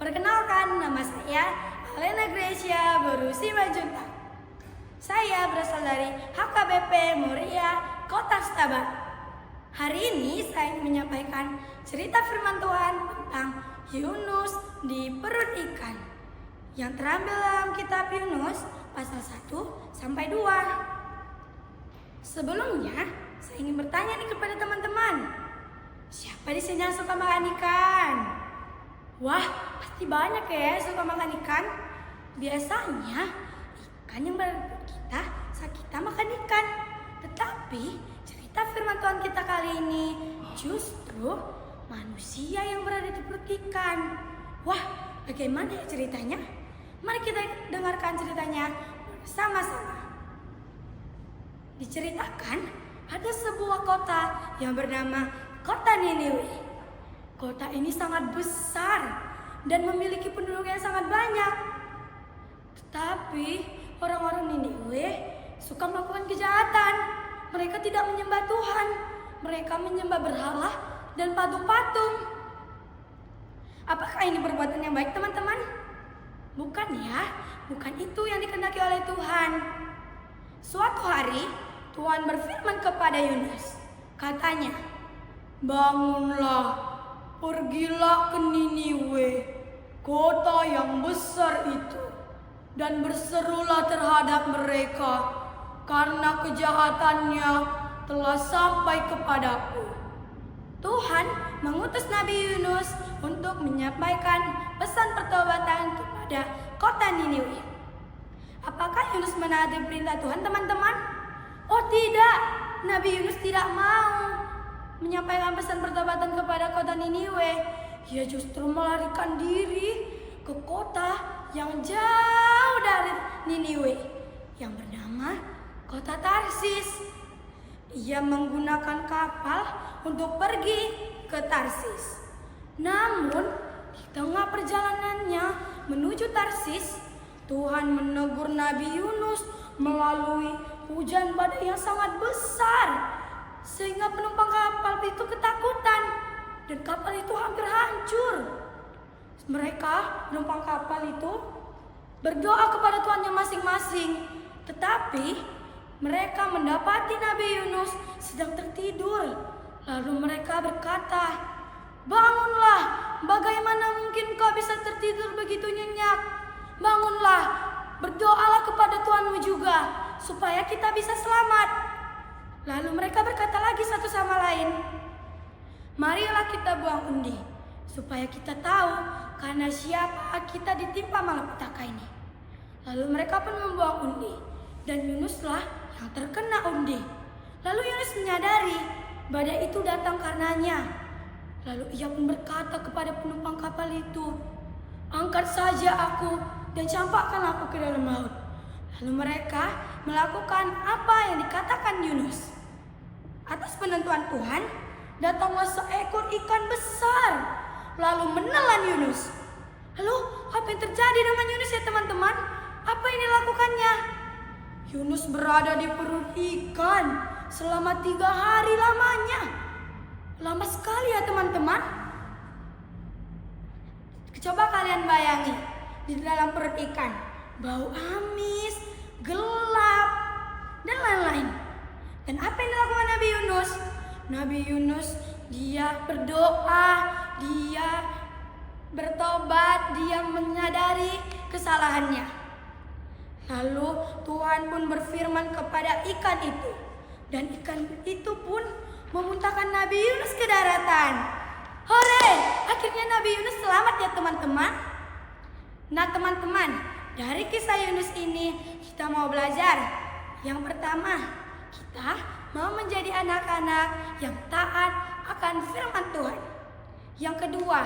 Perkenalkan, nama saya Alena Gracia Berusima-Junta. Saya berasal dari HKBP Muria, Kota Setabat. Hari ini saya ingin menyampaikan cerita firman Tuhan tentang Yunus di perut ikan yang terambil dalam kitab Yunus pasal 1 sampai 2. Sebelumnya, saya ingin bertanya nih kepada teman-teman. Siapa di sini yang suka makan ikan? Wah, pasti banyak ya yang suka makan ikan. Biasanya ikan yang berada di kita saat kita makan ikan. Tetapi cerita firman Tuhan kita kali ini justru manusia yang berada di perut ikan. Wah, bagaimana ya ceritanya? Mari kita dengarkan ceritanya bersama-sama. Diceritakan ada sebuah kota yang bernama Kota Niniwe. Kota ini sangat besar dan memiliki penduduk yang sangat banyak. Tetapi orang-orang Niniwe suka melakukan kejahatan. Mereka tidak menyembah Tuhan. Mereka menyembah berhala dan patung-patung. Apakah ini perbuatan yang baik, teman-teman? Bukan ya, bukan itu yang dikehendaki oleh Tuhan. Suatu hari Tuhan berfirman kepada Yunus. Katanya, "Bangunlah, pergilah ke Niniwe, kota yang besar itu, dan berserulah terhadap mereka, karena kejahatannya telah sampai kepadaku." Tuhan mengutus Nabi Yunus untuk menyampaikan pesan pertobatan kepada kota Niniwe. Apakah Yunus menaati perintah Tuhan, teman-teman? Oh tidak, Nabi Yunus tidak mau menyampaikan pesan pertobatan kepada kota Niniwe. Ia justru melarikan diri ke kota yang jauh dari Niniwe, yang bernama kota Tarsis. Ia menggunakan kapal untuk pergi ke Tarsis. Namun di tengah perjalanannya menuju Tarsis, Tuhan menegur Nabi Yunus melalui hujan badai yang sangat besar, sehingga penumpang kapal itu ketakutan dan kapal itu hampir hancur. Mereka, penumpang kapal itu, berdoa kepada Tuhannya masing-masing. Tetapi mereka mendapati Nabi Yunus sedang tertidur. Lalu mereka berkata, "Bangunlah, bagaimana mungkin kau bisa tertidur begitu nyenyak? Bangunlah, berdoalah kepada Tuhanmu juga, supaya kita bisa selamat." Lalu mereka berkata lagi satu sama lain, "Marilah kita buang undi, supaya kita tahu karena siapa kita ditimpa malapetaka ini." Lalu mereka pun membuang undi, dan Yunuslah yang terkena undi. Lalu Yunus menyadari badai itu datang karenanya. Lalu ia pun berkata kepada penumpang kapal itu, "Angkat saja aku dan campakkan aku ke dalam laut." Lalu mereka melakukan apa yang dikatakan Yunus. Atas penentuan Tuhan, datanglah seekor ikan besar lalu menelan Yunus. Lalu apa yang terjadi dengan Yunus ya teman-teman? Apa yang dilakukannya? Yunus berada di perut ikan selama 3 hari lamanya. Lama sekali ya teman-teman. Coba kalian bayangi di dalam perut ikan, bau amis, gelap, dan lain-lain. Dan apa yang dilakukan Nabi Yunus? Nabi Yunus dia berdoa, dia bertobat, dia menyadari kesalahannya. Lalu Tuhan pun berfirman kepada ikan itu, dan ikan itu pun memuntahkan Nabi Yunus ke daratan. Hore! Akhirnya Nabi Yunus selamat ya teman-teman. Nah teman-teman, dari kisah Yunus ini kita mau belajar. Yang pertama, kita mau menjadi anak-anak yang taat akan firman Tuhan. Yang kedua,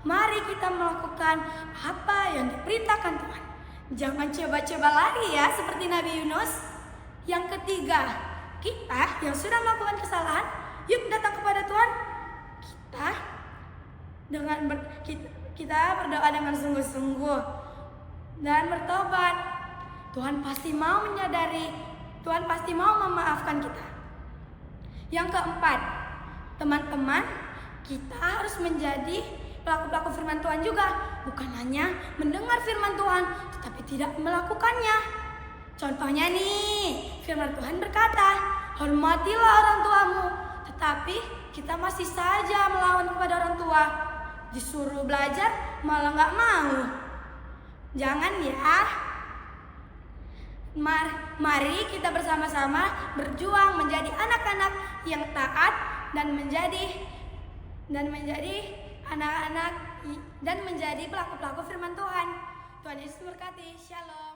mari kita melakukan apa yang diperintahkan Tuhan. Jangan coba-coba lagi ya seperti Nabi Yunus. Yang ketiga, kita yang sudah melakukan kesalahan, yuk datang kepada Tuhan. Kita berdoa dengan sungguh-sungguh dan bertobat. Tuhan pasti mau menyadari, Tuhan pasti mau memaafkan kita. Yang keempat, teman-teman, kita harus menjadi pelaku-pelaku firman Tuhan juga, bukan hanya mendengar firman Tuhan, tetapi tidak melakukannya. Contohnya nih, firman Tuhan berkata, hormatilah orang tuamu, tetapi kita masih saja melawan kepada orang tua. Disuruh belajar, malah nggak mau. Jangan ya. Mari kita bersama-sama berjuang menjadi anak-anak yang taat dan menjadi anak-anak dan menjadi pelaku-pelaku firman Tuhan. Tuhan Yesus memberkati. Shalom.